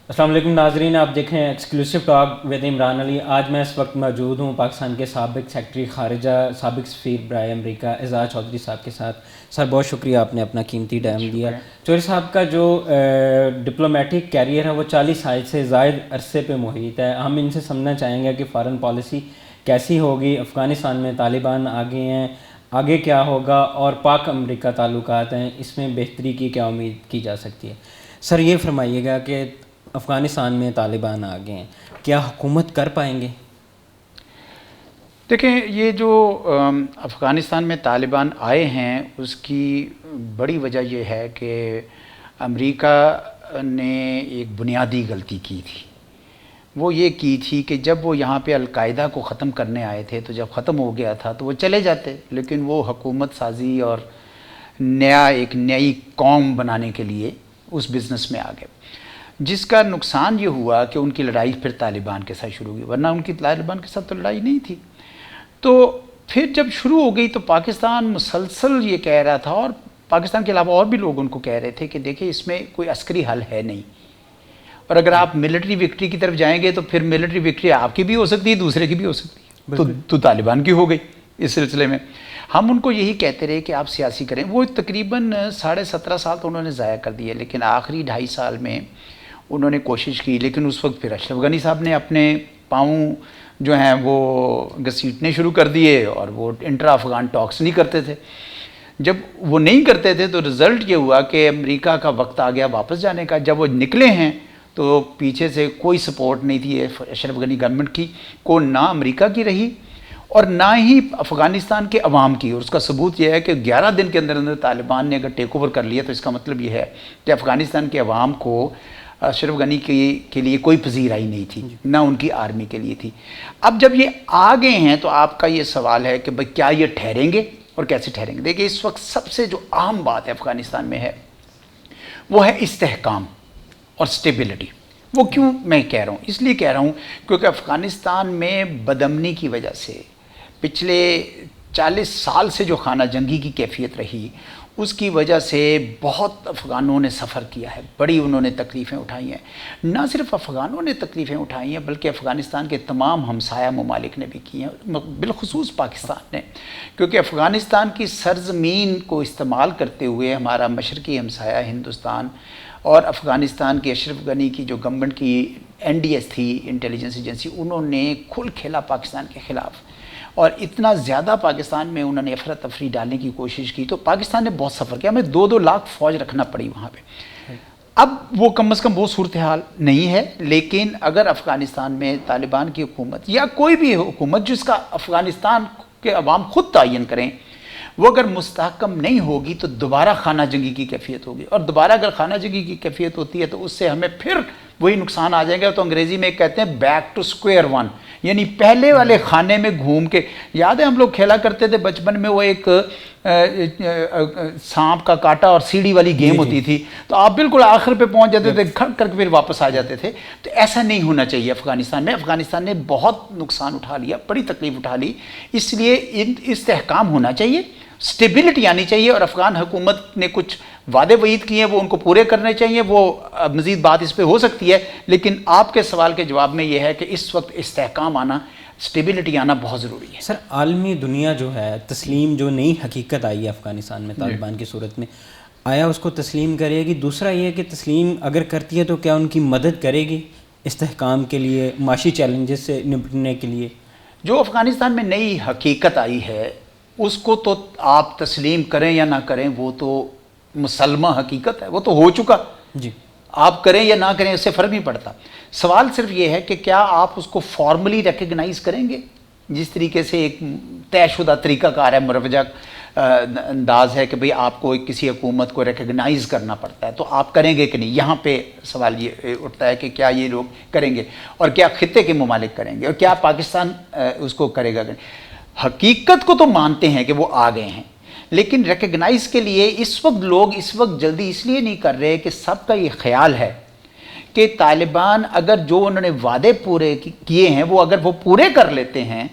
السلام علیکم ناظرین، آپ دیکھ رہے ہیں ایکسکلوسیو ٹاک ود عمران علی۔ آج میں اس وقت موجود ہوں پاکستان کے سابق سیکرٹری خارجہ، سابق سفیر برائے امریکہ اعزاز چودھری صاحب کے ساتھ۔ سر بہت شکریہ، آپ نے اپنا قیمتی ٹائم دیا۔ چودھری صاحب کا جو ڈپلومیٹک کیریئر ہے وہ 40 سال سے زائد عرصے پہ محیط ہے۔ ہم ان سے سمجھنا چاہیں گے کہ فارن پالیسی کیسی ہوگی، افغانستان میں طالبان آگے ہیں، آگے کیا ہوگا، اور پاک امریکہ تعلقات ہیں، اس میں بہتری کی کیا امید کی جا سکتی ہے۔ سر یہ فرمائیے گا کہ افغانستان میں طالبان آگے ہیں، کیا حکومت کر پائیں گے؟ دیکھیں، یہ جو افغانستان میں طالبان آئے ہیں اس کی بڑی وجہ یہ ہے کہ امریکہ نے ایک بنیادی غلطی کی تھی۔ وہ یہ کی تھی کہ جب وہ یہاں پہ القاعدہ کو ختم کرنے آئے تھے تو جب ختم ہو گیا تھا تو وہ چلے جاتے، لیکن وہ حکومت سازی اور ایک نئی قوم بنانے کے لیے اس بزنس میں آ گئے، جس کا نقصان یہ ہوا کہ ان کی لڑائی پھر طالبان کے ساتھ شروع ہوئی، ورنہ ان کی طالبان کے ساتھ تو لڑائی نہیں تھی۔ تو پھر جب شروع ہو گئی تو پاکستان مسلسل یہ کہہ رہا تھا، اور پاکستان کے علاوہ اور بھی لوگ ان کو کہہ رہے تھے کہ دیکھیں اس میں کوئی عسکری حل ہے نہیں، اور اگر آپ ملٹری وکٹری کی طرف جائیں گے تو پھر ملٹری وکٹری آپ کی بھی ہو سکتی ہے، دوسرے کی بھی ہو سکتی ہے، تو طالبان کی ہو گئی۔ اس سلسلے میں ہم ان کو یہی کہتے رہے کہ آپ سیاسی کریں۔ وہ تقریباً 17.5 سال تو انہوں نے ضائع کر دیے، لیکن آخری 2.5 سال میں انہوں نے کوشش کی، لیکن اس وقت پھر اشرف غنی صاحب نے اپنے پاؤں جو ہیں وہ گھسیٹنے شروع کر دیے، اور وہ انٹرا افغان ٹاکس نہیں کرتے تھے۔ جب وہ نہیں کرتے تھے تو رزلٹ یہ ہوا کہ امریکہ کا وقت آ گیا واپس جانے کا۔ جب وہ نکلے ہیں تو پیچھے سے کوئی سپورٹ نہیں تھی اشرف غنی گورنمنٹ کی، کو نہ امریکہ کی رہی اور نہ ہی افغانستان کے عوام کی۔ اور اس کا ثبوت یہ ہے کہ 11 دن کے اندر اندر طالبان نے اگر ٹیک اوور کر لیا تو اس کا مطلب یہ ہے کہ افغانستان کے عوام کو اشرف غنی کے لیے کوئی پذیرائی نہیں تھی، نہ ان کی آرمی کے لیے تھی۔ اب جب یہ آ گئے ہیں تو آپ کا یہ سوال ہے کہ بھئی کیا یہ ٹھہریں گے اور کیسے ٹھہریں گے؟ دیکھیں، اس وقت سب سے جو اہم بات ہے افغانستان میں ہے وہ ہے استحکام اور سٹیبلٹی۔ وہ کیوں میں کہہ رہا ہوں؟ اس لیے کہہ رہا ہوں کیونکہ افغانستان میں بدامنی کی وجہ سے پچھلے 40 سال سے جو خانہ جنگی کی کیفیت رہی، اس کی وجہ سے بہت افغانوں نے سفر کیا ہے، بڑی انہوں نے تکلیفیں اٹھائی ہیں۔ نہ صرف افغانوں نے تکلیفیں اٹھائی ہیں بلکہ افغانستان کے تمام ہمسایہ ممالک نے بھی کی ہیں، بالخصوص پاکستان نے، کیونکہ افغانستان کی سرزمین کو استعمال کرتے ہوئے ہمارا مشرقی ہمسایہ ہندوستان اور افغانستان کے اشرف غنی کی جو گورنمنٹ کی NDS تھی، انٹیلیجنس ایجنسی، انہوں نے کھل کھیلا پاکستان کے خلاف، اور اتنا زیادہ پاکستان میں انہوں نے افراتفری ڈالنے کی کوشش کی، تو پاکستان نے بہت سفر کیا، ہمیں 2-2 لاکھ فوج رکھنا پڑی وہاں پہ۔ اب وہ کم از کم وہ صورتحال نہیں ہے، لیکن اگر افغانستان میں طالبان کی حکومت یا کوئی بھی حکومت جس کا افغانستان کے عوام خود تعین کریں، وہ اگر مستحکم نہیں ہوگی تو دوبارہ خانہ جنگی کی کیفیت ہوگی، اور دوبارہ اگر خانہ جنگی کی کیفیت ہوتی ہے تو اس سے ہمیں پھر وہی نقصان آ جائیں گے۔ تو انگریزی میں کہتے ہیں بیک ٹو اسکوائر ون، یعنی پہلے والے خانے میں گھوم کے۔ یاد ہے ہم لوگ کھیلا کرتے تھے بچپن میں، وہ ایک سانپ کا کاٹا اور سیڑھی والی گیم ہوتی تھی، تو آپ بالکل آخر پہ پہنچ جاتے تھے، کھڑ کر کے پھر واپس آ جاتے تھے۔ تو ایسا نہیں ہونا چاہیے افغانستان میں۔ افغانستان نے بہت نقصان اٹھا لیا، بڑی تکلیف اٹھا لی، اس لیے استحکام ہونا چاہیے، سٹیبلٹی آنی چاہیے، اور افغان حکومت نے کچھ وعدے وعید کیے ہیں وہ ان کو پورے کرنے چاہیے۔ وہ مزید بات اس پہ ہو سکتی ہے، لیکن آپ کے سوال کے جواب میں یہ ہے کہ اس وقت استحکام آنا، سٹیبلٹی آنا بہت ضروری ہے۔ سر عالمی دنیا جو ہے تسلیم، جو نئی حقیقت آئی ہے افغانستان میں طالبان کی صورت میں، آیا اس کو تسلیم کرے گی؟ دوسرا یہ کہ تسلیم اگر کرتی ہے تو کیا ان کی مدد کرے گی استحکام کے لیے، معاشی چیلنجز سے نپٹنے کے لیے؟ جو افغانستان میں نئی حقیقت آئی ہے اس کو تو آپ تسلیم کریں یا نہ کریں، وہ تو مسلمہ حقیقت ہے، وہ تو ہو چکا۔ جی، آپ کریں یا نہ کریں اس سے فرق نہیں پڑتا۔ سوال صرف یہ ہے کہ کیا آپ اس کو فارملی ریکگنائز کریں گے؟ جس طریقے سے ایک طے شدہ طریقہ کار ہے، مروجہ انداز ہے کہ بھئی آپ کو کسی حکومت کو ریکگنائز کرنا پڑتا ہے، تو آپ کریں گے کہ نہیں؟ یہاں پہ سوال یہ اٹھتا ہے کہ کیا یہ لوگ کریں گے، اور کیا خطے کے ممالک کریں گے، اور کیا پاکستان اس کو کرے گا؟ حقیقت کو تو مانتے ہیں کہ وہ آ گئے ہیں، لیکن ریکگنائز کے لیے اس وقت لوگ جلدی اس لیے نہیں کر رہے کہ سب کا یہ خیال ہے کہ طالبان اگر جو انہوں نے وعدے پورے کیے ہیں وہ اگر وہ پورے کر لیتے ہیں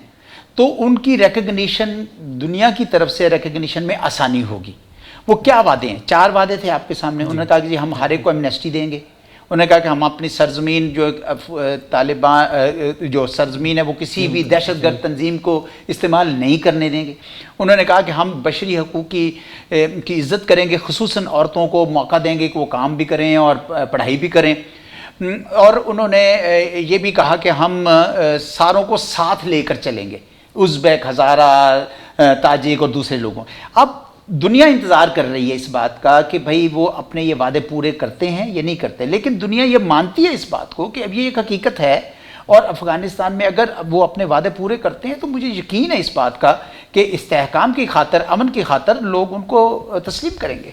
تو ان کی ریکگنیشن، دنیا کی طرف سے ریکگنیشن میں آسانی ہوگی۔ وہ کیا وعدے ہیں؟ 4 وعدے تھے آپ کے سامنے۔ انہوں نے کہا کہ ہم ہر ایک کو ایمنیسٹی دیں گے، انہوں نے کہا کہ ہم اپنی سرزمین جو طالبان جو سرزمین ہے وہ کسی بھی دہشت گرد تنظیم کو استعمال نہیں کرنے دیں گے. انہوں نے کہا کہ ہم بشری حقوق کی عزت کریں گے، خصوصاً عورتوں کو موقع دیں گے کہ وہ کام بھی کریں اور پڑھائی بھی کریں. اور انہوں نے یہ بھی کہا کہ ہم ساروں کو ساتھ لے کر چلیں گے، ازبیک، ہزارہ، تاجک اور دوسرے لوگوں. اب دنیا انتظار کر رہی ہے اس بات کا کہ بھئی وہ اپنے یہ وعدے پورے کرتے ہیں یا نہیں کرتے، لیکن دنیا یہ مانتی ہے اس بات کو کہ اب یہ ایک حقیقت ہے. اور افغانستان میں اگر وہ اپنے وعدے پورے کرتے ہیں تو مجھے یقین ہے اس بات کا کہ استحکام کی خاطر، امن کی خاطر لوگ ان کو تسلیم کریں گے.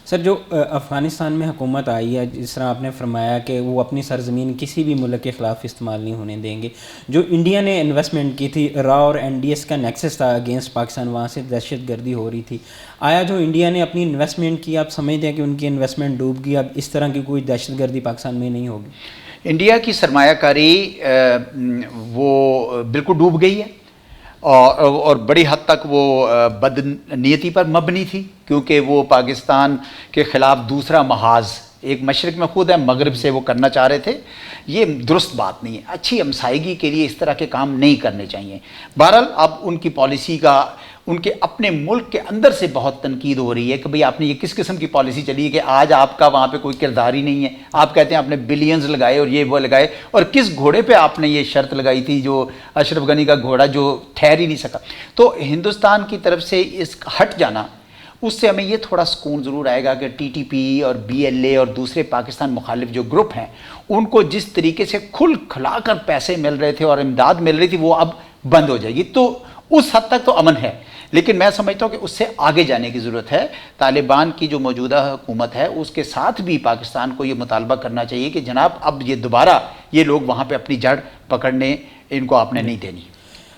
سر، جو افغانستان میں حکومت آئی ہے، جس طرح آپ نے فرمایا کہ وہ اپنی سرزمین کسی بھی ملک کے خلاف استعمال نہیں ہونے دیں گے، جو انڈیا نے انویسٹمنٹ کی تھی، را اور این ڈی ایس کا نیکسس تھا اگینسٹ پاکستان، وہاں سے دہشت گردی ہو رہی تھی. آیا جو انڈیا نے اپنی انویسٹمنٹ کی، آپ سمجھتے ہیں کہ ان کی انویسٹمنٹ ڈوب گئی، اب اس طرح کی کوئی دہشت گردی پاکستان میں نہیں ہوگی؟ انڈیا کی سرمایہ کاری وہ بالکل ڈوب گئی ہے، اور بڑی حد تک وہ بد نیتی پر مبنی تھی، کیونکہ وہ پاکستان کے خلاف دوسرا محاذ، ایک مشرق میں خود ہے، مغرب سے وہ کرنا چاہ رہے تھے. یہ درست بات نہیں ہے. اچھی ہمسائیگی کے لیے اس طرح کے کام نہیں کرنے چاہیے. بہرحال اب ان کی پالیسی کا ان کے اپنے ملک کے اندر سے بہت تنقید ہو رہی ہے کہ بھئی آپ نے یہ کس قسم کی پالیسی چلی ہے کہ آج آپ کا وہاں پہ کوئی کردار ہی نہیں ہے. آپ کہتے ہیں آپ نے بلینز لگائے اور یہ وہ لگائے، اور کس گھوڑے پہ آپ نے یہ شرط لگائی تھی جو اشرف غنی کا گھوڑا جو ٹھہر ہی نہیں سکا. تو ہندوستان کی طرف سے اس ہٹ جانا، اس سے ہمیں یہ تھوڑا سکون ضرور آئے گا کہ ٹی ٹی پی اور بی ایل اے اور دوسرے پاکستان مخالف جو گروپ ہیں ان کو جس طریقے سے کھل کھلا کر پیسے مل رہے تھے اور امداد مل رہی تھی وہ اب بند ہو جائے گی. تو اس حد تک تو امن ہے، لیکن میں سمجھتا ہوں کہ اس سے آگے جانے کی ضرورت ہے. طالبان کی جو موجودہ حکومت ہے اس کے ساتھ بھی پاکستان کو یہ مطالبہ کرنا چاہیے کہ جناب اب یہ دوبارہ یہ لوگ وہاں پہ اپنی جڑ پکڑنے ان کو آپ نے نہیں دینی.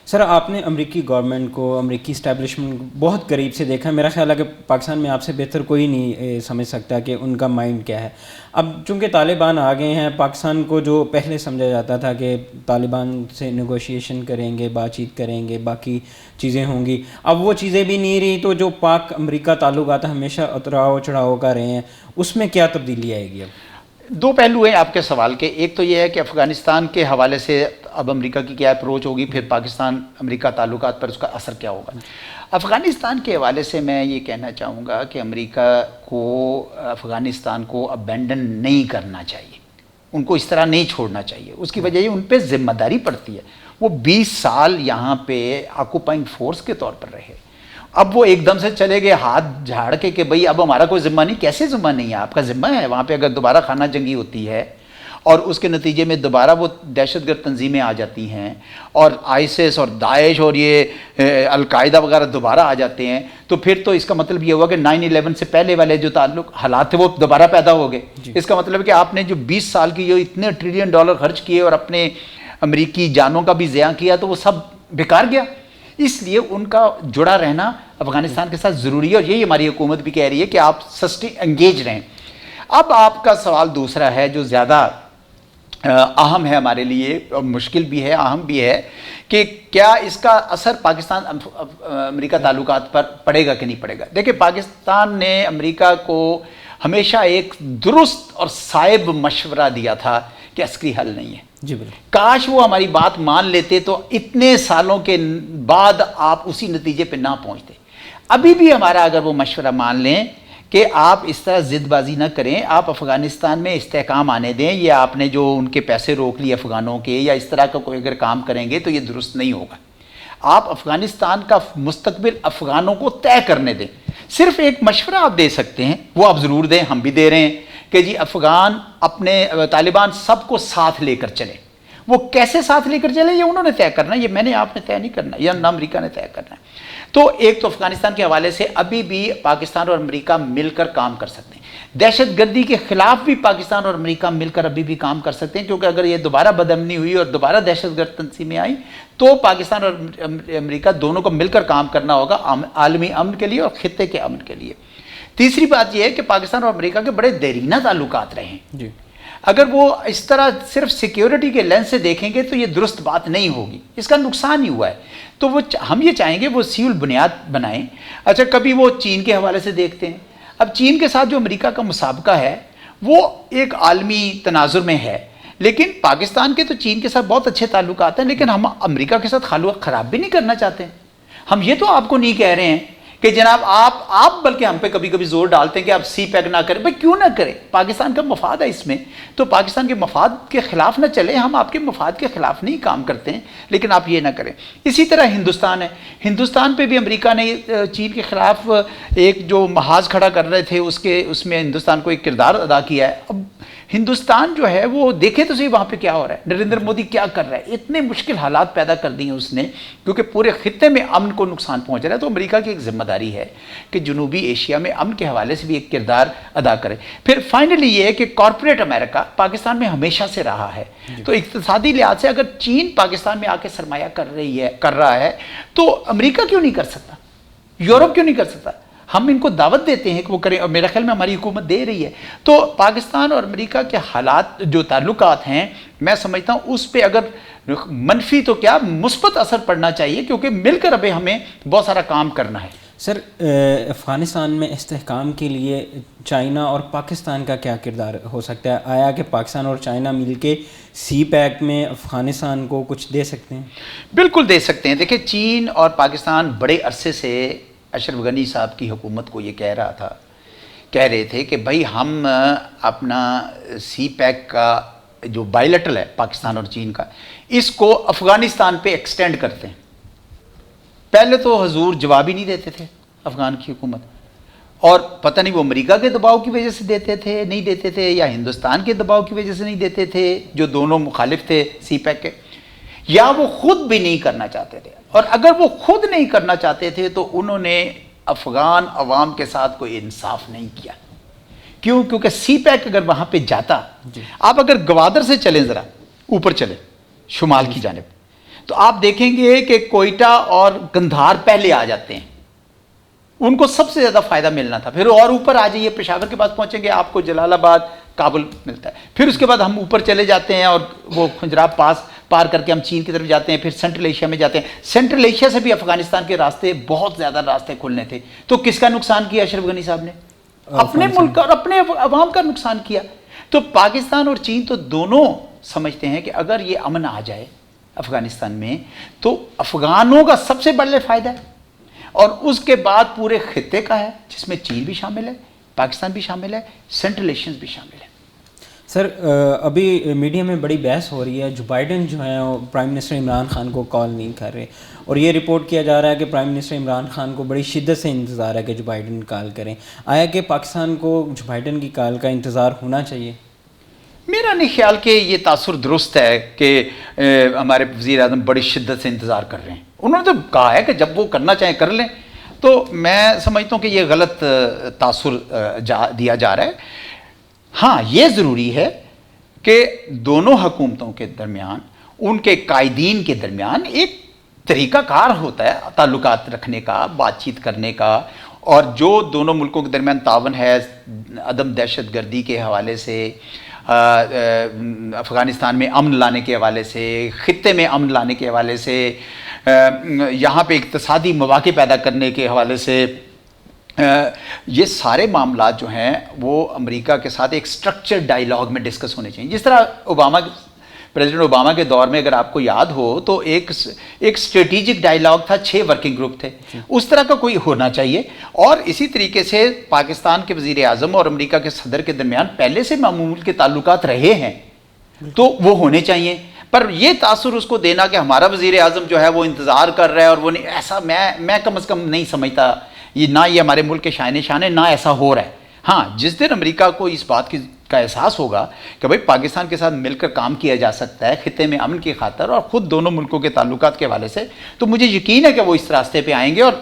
سر، آپ نے امریکی گورنمنٹ کو، امریکی اسٹیبلشمنٹ کو بہت قریب سے دیکھا. میرا خیال ہے کہ پاکستان میں آپ سے بہتر کوئی نہیں سمجھ سکتا کہ ان کا مائنڈ کیا ہے. اب چونکہ طالبان آ گئے ہیں، پاکستان کو جو پہلے سمجھا جاتا تھا کہ طالبان سے نیگوشیشن کریں گے، بات چیت کریں گے، باقی چیزیں ہوں گی، اب وہ چیزیں بھی نہیں رہی. تو جو پاک امریکہ تعلقات ہمیشہ اتراؤ چڑھاؤ کا رہے ہیں، اس میں کیا تبدیلی آئے گی؟ اب دو پہلو ہیں آپ کے سوال کے. ایک تو یہ ہے کہ افغانستان کے حوالے سے اب امریکہ کی کیا اپروچ ہوگی، پھر پاکستان امریکہ تعلقات پر اس کا اثر کیا ہوگا. افغانستان کے حوالے سے میں یہ کہنا چاہوں گا کہ امریکہ کو افغانستان کو ابینڈن نہیں کرنا چاہیے، ان کو اس طرح نہیں چھوڑنا چاہیے. اس کی وجہ یہ ان پہ ذمہ داری پڑتی ہے. وہ 20 سال یہاں پہ آکوپائنگ فورس کے طور پر رہے. اب وہ ایک دم سے چلے گئے ہاتھ جھاڑ کے کہ بھئی اب ہمارا کوئی ذمہ نہیں. کیسے ذمہ نہیں ہے؟ آپ کا ذمہ ہے. وہاں پہ اگر دوبارہ خانہ جنگی ہوتی ہے اور اس کے نتیجے میں دوبارہ وہ دہشت گرد تنظیمیں آ جاتی ہیں اور آئیسس اور داعش اور یہ القاعدہ وغیرہ دوبارہ آ جاتے ہیں، تو پھر تو اس کا مطلب یہ ہوا کہ 9/11 سے پہلے والے جو تعلق حالات تھے وہ دوبارہ پیدا ہو گئے. اس کا مطلب ہے کہ آپ نے جو 20 سال کی جو اتنے $1 ٹریلین خرچ کیے اور اپنے امریکی جانوں کا بھی ضیاع کیا تو وہ سب بیکار گیا. اس لیے ان کا جڑا رہنا افغانستان کے ساتھ ضروری ہے، اور یہی ہماری حکومت بھی کہہ رہی ہے کہ آپ انگیج رہیں. اب آپ کا سوال دوسرا ہے جو زیادہ اہم ہے ہمارے لیے، اور مشکل بھی ہے، اہم بھی ہے، کہ کیا اس کا اثر پاکستان امریکہ تعلقات پر پڑے گا کہ نہیں پڑے گا. دیکھیں، پاکستان نے امریکہ کو ہمیشہ ایک درست اور صائب مشورہ دیا تھا کہ عسکری حل نہیں ہے. جی بالکل. کاش وہ ہماری بات مان لیتے تو اتنے سالوں کے بعد آپ اسی نتیجے پہ نہ پہنچتے. ابھی بھی ہمارا اگر وہ مشورہ مان لیں کہ آپ اس طرح ضد بازی نہ کریں، آپ افغانستان میں استحکام آنے دیں، یہ آپ نے جو ان کے پیسے روک لیے افغانوں کے یا اس طرح کا کوئی اگر کام کریں گے تو یہ درست نہیں ہوگا. آپ افغانستان کا مستقبل افغانوں کو طے کرنے دیں. صرف ایک مشورہ آپ دے سکتے ہیں، وہ آپ ضرور دیں، ہم بھی دے رہے ہیں کہ جی افغان اپنے طالبان سب کو ساتھ لے کر چلیں. وہ کیسے ساتھ لے کر چلیں یہ انہوں نے طے کرنا ہے، یہ میں نے آپ نے طے نہیں کرنا، یا نہ امریکہ نے طے کرنا ہے. تو ایک تو افغانستان کے حوالے سے ابھی بھی پاکستان اور امریکہ مل کر کام کر سکتے ہیں. دہشت گردی کے خلاف بھی پاکستان اور امریکہ مل کر ابھی بھی کام کر سکتے ہیں، کیونکہ اگر یہ دوبارہ بدامنی ہوئی اور دوبارہ دہشت گرد تنظیمیں آئیں تو پاکستان اور امریکہ دونوں کو مل کر کام کرنا ہوگا عالمی امن کے لیے اور خطے کے امن کے لیے. تیسری بات یہ ہے کہ پاکستان اور امریکہ کے بڑے دیرینہ تعلقات رہے ہیں. جی. اگر وہ اس طرح صرف سیکیورٹی کے لینس سے دیکھیں گے تو یہ درست بات نہیں ہوگی، اس کا نقصان ہی ہوا ہے. تو وہ ہم یہ چاہیں گے وہ سی البنیاد بنائیں. اچھا، کبھی وہ چین کے حوالے سے دیکھتے ہیں. اب چین کے ساتھ جو امریکہ کا مسابقہ ہے وہ ایک عالمی تناظر میں ہے. لیکن پاکستان کے تو چین کے ساتھ بہت اچھے تعلقات ہیں، لیکن ہم امریکہ کے ساتھ تعلق خراب بھی نہیں کرنا چاہتے ہیں. ہم یہ تو آپ کو نہیں کہہ رہے ہیں کہ جناب آپ بلکہ ہم پہ کبھی کبھی زور ڈالتے ہیں کہ آپ سی پیک نہ کریں. بھائی کیوں نہ کریں؟ پاکستان کا مفاد ہے اس میں، تو پاکستان کے مفاد کے خلاف نہ چلیں. ہم آپ کے مفاد کے خلاف نہیں کام کرتے ہیں، لیکن آپ یہ نہ کریں. اسی طرح ہندوستان ہے، ہندوستان پہ بھی امریکہ نے چین کے خلاف ایک جو محاذ کھڑا کر رہے تھے اس میں ہندوستان کو ایک کردار ادا کیا ہے. اب ہندوستان جو ہے وہ دیکھے تو صحیح وہاں پہ کیا ہو رہا ہے، نریندر مودی کیا کر رہا ہے. اتنے مشکل حالات پیدا کر دیے اس نے، کیونکہ پورے خطے میں امن کو نقصان پہنچ رہا ہے. تو امریکہ کی ایک ذمہ داری ہے کہ جنوبی ایشیا میں امن کے حوالے سے بھی ایک کردار ادا کرے. پھر فائنلی یہ ہے کہ کارپوریٹ امریکہ پاکستان میں ہمیشہ سے رہا ہے. تو اقتصادی لحاظ سے اگر چین پاکستان میں آ کے سرمایہ کر رہا ہے تو امریکہ کیوں نہیں کر سکتا، یورپ کیوں نہیں کر سکتا؟ ہم ان کو دعوت دیتے ہیں کہ وہ کریں، اور میرا خیال میں ہماری حکومت دے رہی ہے. تو پاکستان اور امریکہ کے حالات جو تعلقات ہیں، میں سمجھتا ہوں اس پہ اگر منفی تو کیا مثبت اثر پڑنا چاہیے، کیونکہ مل کر ابھی ہمیں بہت سارا کام کرنا ہے. سر، افغانستان میں استحکام کے لیے چائنا اور پاکستان کا کیا کردار ہو سکتا ہے؟ آیا کہ پاکستان اور چائنا مل کے سی پیک میں افغانستان کو کچھ دے سکتے ہیں؟ بالکل دے سکتے ہیں. دیکھیں، چین اور پاکستان بڑے عرصے سے اشرف غنی صاحب کی حکومت کو یہ کہہ رہے تھے کہ بھائی ہم اپنا سی پیک کا جو بائیلیٹرل ہے پاکستان اور چین کا، اس کو افغانستان پہ ایکسٹینڈ کرتے ہیں. پہلے تو حضور جواب ہی نہیں دیتے تھے افغان کی حکومت، اور پتہ نہیں وہ امریکہ کے دباؤ کی وجہ سے نہیں دیتے تھے یا ہندوستان کے دباؤ کی وجہ سے نہیں دیتے تھے، جو دونوں مخالف تھے سی پیک کے، یا وہ خود بھی نہیں کرنا چاہتے تھے. اور اگر وہ خود نہیں کرنا چاہتے تھے تو انہوں نے افغان عوام کے ساتھ کوئی انصاف نہیں کیا. کیوں؟ کیونکہ سی پیک اگر وہاں پہ جاتا، آپ اگر گوادر سے چلیں، ذرا اوپر چلیں شمال کی جانب، تو آپ دیکھیں گے کہ کوئٹہ اور قندھار پہلے آ جاتے ہیں. ان کو سب سے زیادہ فائدہ ملنا تھا. پھر اور اوپر آ جائیے، پشاور کے پاس پہنچیں گے، آپ کو جلال آباد، کابل ملتا ہے. پھر اس کے بعد ہم اوپر چلے جاتے ہیں اور وہ کھنجراب پاس پار کر کے ہم چین کی طرف جاتے ہیں. پھر سینٹرل ایشیا میں جاتے ہیں. سینٹرل ایشیا سے بھی افغانستان کے راستے، بہت زیادہ راستے کھلنے تھے. تو کس کا نقصان کیا اشرف غنی صاحب نے؟ اپنے ملک اور اپنے عوام کا نقصان کیا. تو پاکستان اور چین تو دونوں سمجھتے ہیں کہ اگر یہ امن آ جائے افغانستان میں تو افغانوں کا سب سے بڑا فائدہ ہے، اور اس کے بعد پورے خطے کا ہے، جس میں چین بھی شامل ہے، پاکستان بھی شامل ہے، سینٹرل ایشینز بھی شامل ہے. سر، ابھی میڈیا میں بڑی بحث ہو رہی ہے، جو بائیڈن جو ہیں وہ پرائم منسٹر عمران خان کو کال نہیں کر رہے، اور یہ رپورٹ کیا جا رہا ہے کہ پرائم منسٹر عمران خان کو بڑی شدت سے انتظار ہے کہ جو بائیڈن کال کریں. آیا کہ پاکستان کو جو بائیڈن کی کال کا انتظار ہونا چاہیے؟ میرا نہیں خیال کہ یہ تاثر درست ہے کہ ہمارے وزیر اعظم بڑی شدت سے انتظار کر رہے ہیں. انہوں نے تو کہا ہے کہ جب وہ کرنا چاہیں کر لیں. تو میں سمجھتا ہوں کہ یہ غلط تاثر دیا جا رہا ہے. ہاں، یہ ضروری ہے کہ دونوں حکومتوں کے درمیان، ان کے قائدین کے درمیان ایک طریقہ کار ہوتا ہے تعلقات رکھنے کا، بات چیت کرنے کا، اور جو دونوں ملکوں کے درمیان تعاون ہے عدم دہشت گردی کے حوالے سے، افغانستان میں امن لانے کے حوالے سے، خطے میں امن لانے کے حوالے سے، یہاں پہ اقتصادی مواقع پیدا کرنے کے حوالے سے، یہ سارے معاملات جو ہیں وہ امریکہ کے ساتھ ایک اسٹرکچر ڈائیلاگ میں ڈسکس ہونے چاہیے. جس طرح پریزیڈنٹ اوباما کے دور میں اگر آپ کو یاد ہو تو ایک اسٹریٹجک ڈائیلاگ تھا، 6 ورکنگ گروپ تھے. اس طرح کا کوئی ہونا چاہیے. اور اسی طریقے سے پاکستان کے وزیر اعظم اور امریکہ کے صدر کے درمیان پہلے سے معمول کے تعلقات رہے ہیں، تو وہ ہونے چاہیے. پر یہ تاثر اس کو دینا کہ ہمارا وزیر اعظم جو ہے وہ انتظار کر رہا ہے اور وہ نہیں، ایسا میں کم از کم نہیں سمجھتا. یہ نہ یہ ہمارے ملک کے شان ہے، نہ ایسا ہو رہا ہے. ہاں، جس دن امریکہ کو اس بات کا احساس ہوگا کہ بھائی پاکستان کے ساتھ مل کر کام کیا جا سکتا ہے خطے میں امن کی خاطر اور خود دونوں ملکوں کے تعلقات کے حوالے سے، تو مجھے یقین ہے کہ وہ اس راستے پہ آئیں گے. اور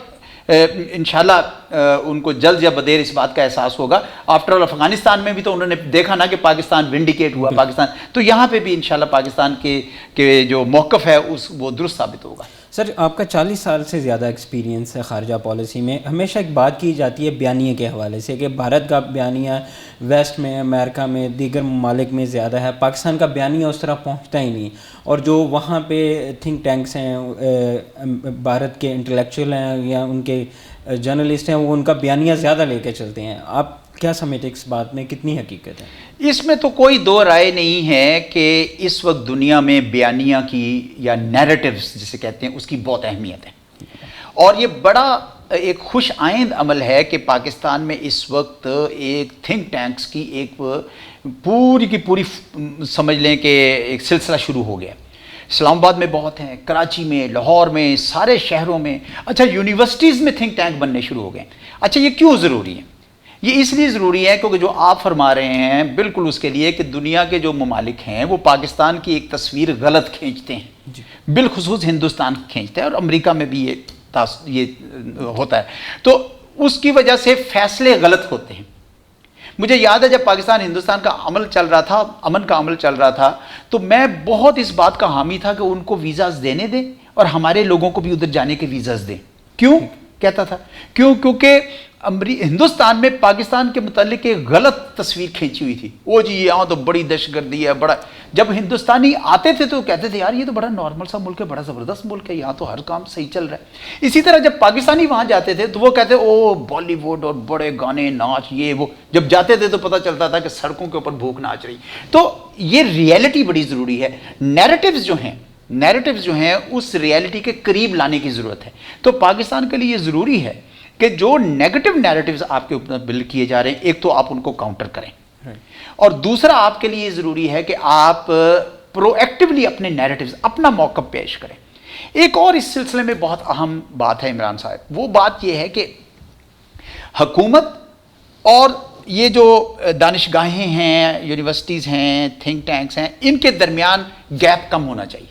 انشاءاللہ ان کو جلد یا بدیر اس بات کا احساس ہوگا. آفٹر آل افغانستان میں بھی تو انہوں نے دیکھا نا کہ پاکستان ونڈیکیٹ ہوا پاکستان، تو یہاں پہ بھی انشاءاللہ پاکستان کے جو موقف ہے وہ درست ثابت ہوگا. سر، آپ کا 40 سال سے زیادہ ایکسپیرینس ہے خارجہ پالیسی میں. ہمیشہ ایک بات کی جاتی ہے بیانیے کے حوالے سے کہ بھارت کا بیانیہ ویسٹ میں، امریکہ میں، دیگر ممالک میں زیادہ ہے، پاکستان کا بیانیہ اس طرح پہنچتا ہی نہیں. اور جو وہاں پہ تھنک ٹینکس ہیں، بھارت کے انٹلیکچوئل ہیں یا ان کے جرنلسٹ ہیں، وہ ان کا بیانیہ زیادہ لے کے چلتے ہیں. آپ کیا سمجھتے اس بات میں کتنی حقیقت ہے؟ اس میں تو کوئی دو رائے نہیں ہے کہ اس وقت دنیا میں بیانیہ کی یا نیریٹیوز جسے کہتے ہیں اس کی بہت اہمیت ہے، اور یہ بڑا ایک خوش آئند عمل ہے کہ پاکستان میں اس وقت ایک تھنک ٹینکس کی ایک پوری کی پوری سمجھ لیں کہ ایک سلسلہ شروع ہو گیا. اسلام آباد میں بہت ہیں، کراچی میں، لاہور میں، سارے شہروں میں. اچھا یونیورسٹیز میں تھنک ٹینک بننے شروع ہو گئے. اچھا یہ کیوں ضروری ہے؟ یہ اس لیے ضروری ہے کیونکہ جو آپ فرما رہے ہیں بالکل اس کے لیے کہ دنیا کے جو ممالک ہیں وہ پاکستان کی ایک تصویر غلط کھینچتے ہیں، بالخصوص ہندوستان کھینچتے ہیں، اور امریکہ میں بھی یہ ہوتا ہے. تو اس کی وجہ سے فیصلے غلط ہوتے ہیں. مجھے یاد ہے جب پاکستان ہندوستان کا عمل چل رہا تھا، امن کا عمل چل رہا تھا، تو میں بہت اس بات کا حامی تھا کہ ان کو ویزاز دینے دیں اور ہمارے لوگوں کو بھی ادھر جانے کے ویزاز دیں. کیوں کہتا تھا؟ کیونکہ ہندوستان میں پاکستان کے متعلق ایک غلط تصویر کھینچی ہوئی تھی. وہ جی یہاں تو بڑی دہشت گردی ہے، بڑا. جب ہندوستانی آتے تھے تو کہتے تھے یار یہ تو بڑا نارمل سا ملک ہے، بڑا زبردست ملک ہے، یہاں تو ہر کام صحیح چل رہا ہے. اسی طرح جب پاکستانی وہاں جاتے تھے تو وہ کہتے او بالی ووڈ اور بڑے گانے ناچ یہ وہ. جب جاتے تھے تو پتہ چلتا تھا کہ سڑکوں کے اوپر بھوک ناچ رہی. تو یہ ریئلٹی بڑی ضروری ہے. نیریٹیوز جو ہیں اس ریئلٹی کے قریب لانے کی ضرورت ہے. تو پاکستان کے لیے یہ ضروری ہے کہ جو نیگیٹو نیریٹیوز آپ کے اوپر بلڈ کیے جا رہے ہیں، ایک تو آپ ان کو کاؤنٹر کریں، اور دوسرا آپ کے لیے ضروری ہے کہ آپ پرو ایکٹیولی اپنے نیریٹیوز، اپنا موقف پیش کریں. ایک اور اس سلسلے میں بہت اہم بات ہے عمران صاحب، وہ بات یہ ہے کہ حکومت اور یہ جو دانشگاہیں ہیں، یونیورسٹیز ہیں، تھنک ٹینکس ہیں، ان کے درمیان گیپ کم ہونا چاہیے.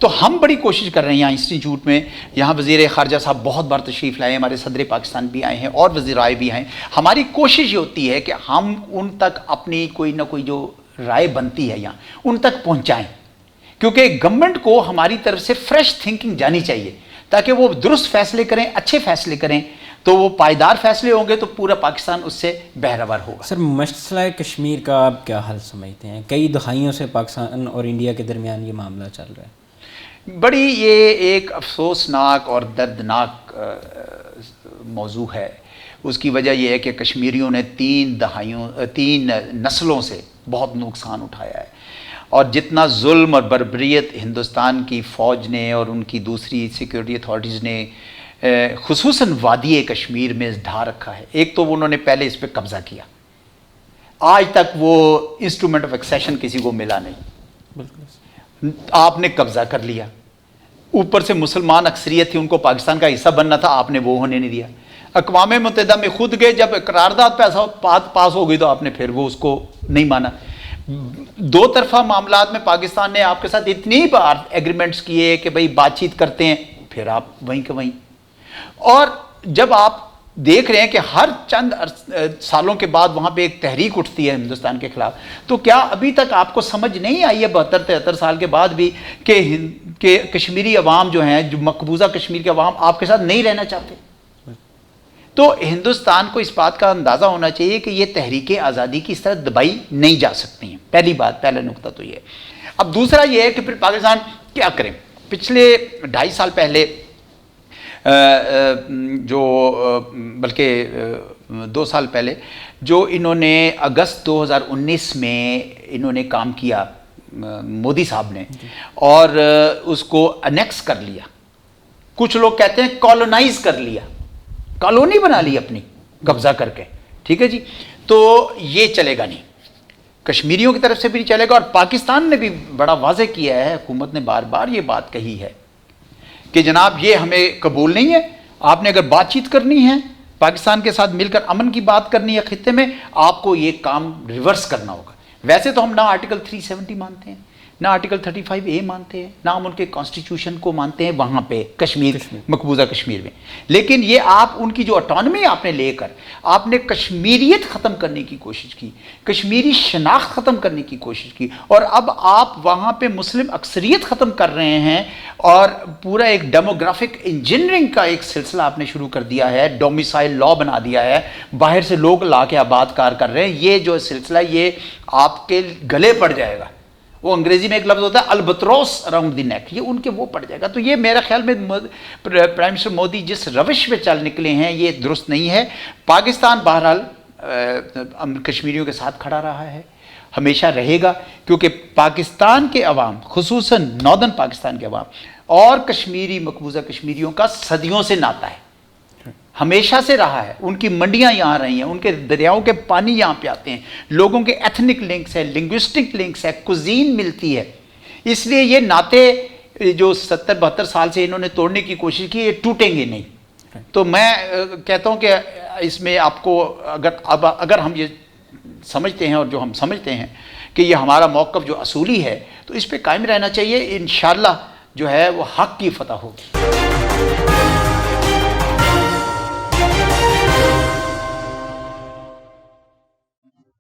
تو ہم بڑی کوشش کر رہے ہیں یہاں انسٹیٹیوٹ میں. یہاں وزیر خارجہ صاحب بہت بار تشریف لائے ہیں، ہمارے صدر پاکستان بھی آئے ہیں اور وزرائے بھی ہیں. ہماری کوشش یہ ہوتی ہے کہ ہم ان تک اپنی کوئی نہ کوئی جو رائے بنتی ہے یہاں ان تک پہنچائیں، کیونکہ گورنمنٹ کو ہماری طرف سے فریش تھنکنگ جانی چاہیے تاکہ وہ درست فیصلے کریں، اچھے فیصلے کریں. تو وہ پائیدار فیصلے ہوں گے تو پورا پاکستان اس سے بہرور ہوگا. سر مسئلہ کشمیر کا آپ کیا حل سمجھتے ہیں؟ کئی دہائیوں سے پاکستان اور انڈیا کے درمیان یہ معاملہ چل رہا ہے. بڑی یہ ایک افسوسناک اور دردناک موضوع ہے. اس کی وجہ یہ ہے کہ کشمیریوں نے 3 نسلوں سے بہت نقصان اٹھایا ہے، اور جتنا ظلم اور بربریت ہندوستان کی فوج نے اور ان کی دوسری سیکیورٹی اتھارٹیز نے خصوصاً وادی کشمیر میں ڈھا رکھا ہے. ایک تو انہوں نے پہلے اس پہ قبضہ کیا، آج تک وہ انسٹرومنٹ آف ایکسیشن کسی کو ملا نہیں. بالکل آپ نے قبضہ کر لیا. اوپر سے مسلمان اکثریت تھی، ان کو پاکستان کا حصہ بننا تھا، آپ نے وہ ہونے نہیں دیا. اقوام متحدہ میں خود گئے، جب قرارداد پاس ہو گئی تو آپ نے پھر وہ اس کو نہیں مانا. 2 طرفہ معاملات میں پاکستان نے آپ کے ساتھ اتنی بار ایگریمنٹس کیے کہ بھئی بات چیت کرتے ہیں، پھر آپ وہیں کے وہیں. اور جب آپ دیکھ رہے ہیں کہ ہر چند سالوں کے بعد وہاں پہ ایک تحریک اٹھتی ہے ہندوستان کے خلاف، تو کیا ابھی تک آپ کو سمجھ نہیں آئی ہے 72-73 سال کے بعد بھی کہ کشمیری عوام جو ہیں، جو مقبوضہ کشمیر کے عوام آپ کے ساتھ نہیں رہنا چاہتے؟ تو ہندوستان کو اس بات کا اندازہ ہونا چاہیے کہ یہ تحریکیں آزادی کی اس طرح دبائی نہیں جا سکتی ہیں. پہلا نقطہ تو یہ ہے. اب دوسرا یہ ہے کہ پھر پاکستان کیا کریں. پچھلے 2.5 سال پہلے بلکہ 2 سال پہلے جو انہوں نے اگست 2019 میں انہوں نے کام کیا مودی صاحب نے، اور اس کو انیکس کر لیا. کچھ لوگ کہتے ہیں کالونائز کر لیا، کالونی بنا لی اپنی قبضہ کر کے. ٹھیک ہے جی، تو یہ چلے گا نہیں، کشمیریوں کی طرف سے بھی نہیں چلے گا. اور پاکستان نے بھی بڑا واضح کیا ہے، حکومت نے بار بار یہ بات کہی ہے کہ جناب یہ ہمیں قبول نہیں ہے. آپ نے اگر بات چیت کرنی ہے، پاکستان کے ساتھ مل کر امن کی بات کرنی ہے خطے میں، آپ کو یہ کام ریورس کرنا ہوگا. ویسے تو ہم نہ آرٹیکل 370 مانتے ہیں، نہ آرٹیکل 35A مانتے ہیں، نہ ہم ان کے کانسٹیٹیوشن کو مانتے ہیں وہاں پہ مقبوضہ کشمیر میں. لیکن یہ آپ ان کی جو اٹانومی آپ نے لے کر آپ نے کشمیریت ختم کرنے کی کوشش کی، کشمیری شناخت ختم کرنے کی کوشش کی، اور اب آپ وہاں پہ مسلم اکثریت ختم کر رہے ہیں، اور پورا ایک ڈیموگرافک انجینئرنگ کا ایک سلسلہ آپ نے شروع کر دیا ہے، ڈومیسائل لا بنا دیا ہے، باہر سے لوگ لا کے آباد کار کر رہے ہیں. یہ جو سلسلہ یہ آپ کے گلے پڑ جائے گا. وہ انگریزی میں ایک لفظ ہوتا ہے البتروس اراؤنڈ دی نیک، یہ ان کے وہ پڑ جائے گا. تو یہ میرا خیال میں پرائم منسٹر مودی جس روش پہ چل نکلے ہیں یہ درست نہیں ہے. پاکستان بہرحال کشمیریوں کے ساتھ کھڑا رہا ہے، ہمیشہ رہے گا، کیونکہ پاکستان کے عوام، خصوصاً ناردرن پاکستان کے عوام اور کشمیری مقبوضہ کشمیریوں کا صدیوں سے ناتا ہے، ہمیشہ سے رہا ہے۔ ان کی منڈیاں یہاں رہی ہیں، ان کے دریاؤں کے پانی یہاں پہ آتے ہیں، لوگوں کے ایتھنک لنکس ہے، لنگوسٹک لنکس ہے، کوزین ملتی ہے۔ اس لیے یہ ناطے جو 70-72 سال سے انہوں نے توڑنے کی کوشش کی، یہ ٹوٹیں گے نہیں۔ تو میں کہتا ہوں کہ اس میں آپ کو اگر ہم یہ سمجھتے ہیں، اور جو ہم سمجھتے ہیں کہ یہ ہمارا موقف جو اصولی ہے، تو اس پہ قائم رہنا چاہیے۔ انشاءاللہ جو ہے وہ حق کی فتح ہوگی۔